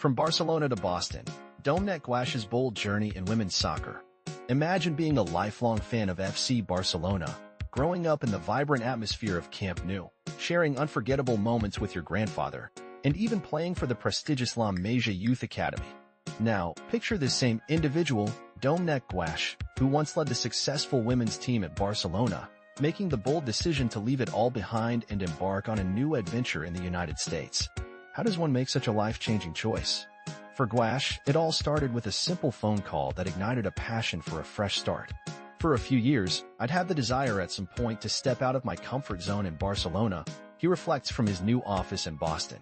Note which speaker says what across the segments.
Speaker 1: From Barcelona to Boston, Domènec Guasch's bold journey in women's soccer. Imagine being a lifelong fan of FC Barcelona, growing up in the vibrant atmosphere of Camp Nou, sharing unforgettable moments with your grandfather, and even playing for the prestigious La Masia Youth Academy. Now, picture this same individual, Domènec Guasch, who once led the successful women's team at Barcelona, making the bold decision to leave it all behind and embark on a new adventure in the United States. How does one make such a life-changing choice? For Guasch, it all started with a simple phone call that ignited a passion for a fresh start. For a few years, I'd had the desire at some point to step out of my comfort zone in Barcelona, he reflects from his new office in Boston.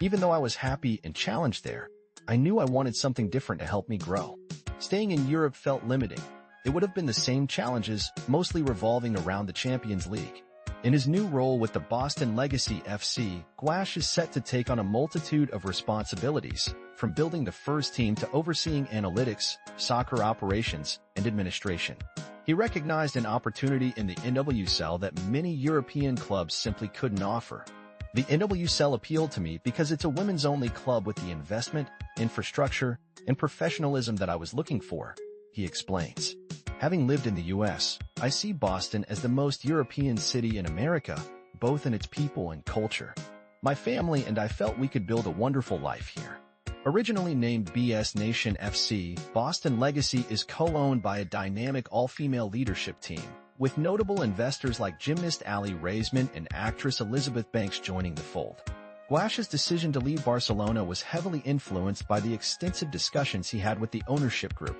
Speaker 1: Even though I was happy and challenged there, I knew I wanted something different to help me grow. Staying in Europe felt limiting. It would have been the same challenges, mostly revolving around the Champions League. In his new role with the Boston Legacy FC, Guasch is set to take on a multitude of responsibilities, from building the first team to overseeing analytics, soccer operations, and administration. He recognized an opportunity in the NWSL that many European clubs simply couldn't offer. The NWSL appealed to me because it's a women's-only club with the investment, infrastructure, and professionalism that I was looking for, he explains. Having lived in the U.S., I see Boston as the most European city in America, both in its people and culture. My family and I felt we could build a wonderful life here. Originally named BS Nation FC, Boston Legacy is co-owned by a dynamic all-female leadership team, with notable investors like gymnast Aly Raisman and actress Elizabeth Banks joining the fold. Guasch's decision to leave Barcelona was heavily influenced by the extensive discussions he had with the ownership group.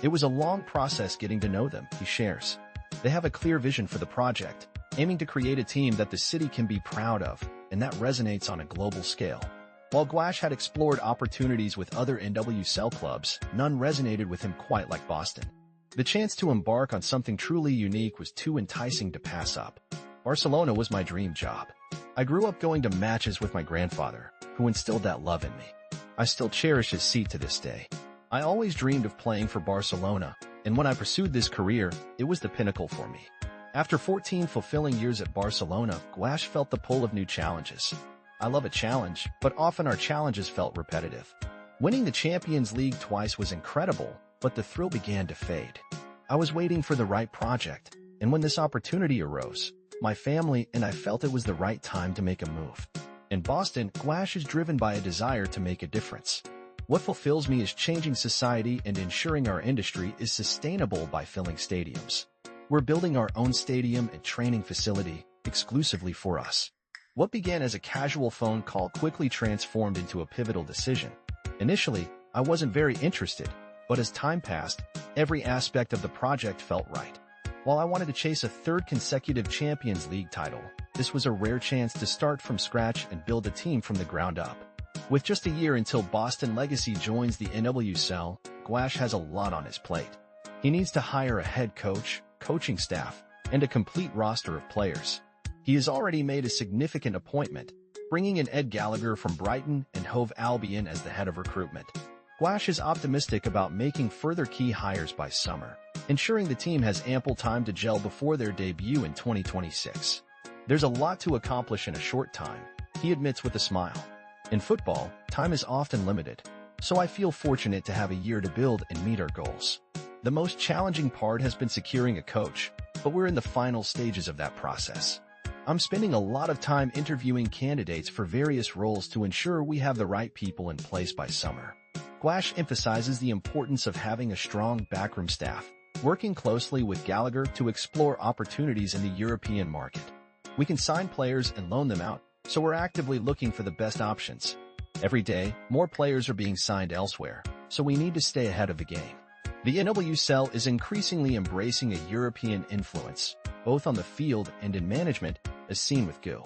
Speaker 1: It was a long process getting to know them, he shares. They have a clear vision for the project, aiming to create a team that the city can be proud of, and that resonates on a global scale. While Guasch had explored opportunities with other NWSL clubs, none resonated with him quite like Boston. The chance to embark on something truly unique was too enticing to pass up. Barcelona was my dream job. I grew up going to matches with my grandfather, who instilled that love in me. I still cherish his seat to this day. I always dreamed of playing for Barcelona, and when I pursued this career, it was the pinnacle for me. After 14 fulfilling years at Barcelona, Guasch felt the pull of new challenges. I love a challenge, but often our challenges felt repetitive. Winning the Champions League twice was incredible, but the thrill began to fade. I was waiting for the right project, and when this opportunity arose, my family and I felt it was the right time to make a move. In Boston, Guasch is driven by a desire to make a difference. What fulfills me is changing society and ensuring our industry is sustainable by filling stadiums. We're building our own stadium and training facility exclusively for us. What began as a casual phone call quickly transformed into a pivotal decision. Initially, I wasn't very interested, but as time passed, every aspect of the project felt right. While I wanted to chase a third consecutive Champions League title, this was a rare chance to start from scratch and build a team from the ground up. With just a year until Boston Legacy joins the NWSL, Guasch has a lot on his plate. He needs to hire a head coach, coaching staff, and a complete roster of players. He has already made a significant appointment, bringing in Gallagher from Brighton and Hove Albion as the head of recruitment. Guasch is optimistic about making further key hires by summer, ensuring the team has ample time to gel before their debut in 2026. There's a lot to accomplish in a short time, he admits with a smile. In football, time is often limited, so I feel fortunate to have a year to build and meet our goals. The most challenging part has been securing a coach, but we're in the final stages of that process. I'm spending a lot of time interviewing candidates for various roles to ensure we have the right people in place by summer. Guasch emphasizes the importance of having a strong backroom staff, working closely with Gallagher to explore opportunities in the European market. We can sign players and loan them out, so we're actively looking for the best options. Every day, more players are being signed elsewhere, so we need to stay ahead of the game. The NWSL is increasingly embracing a European influence, both on the field and in management, as seen with Go.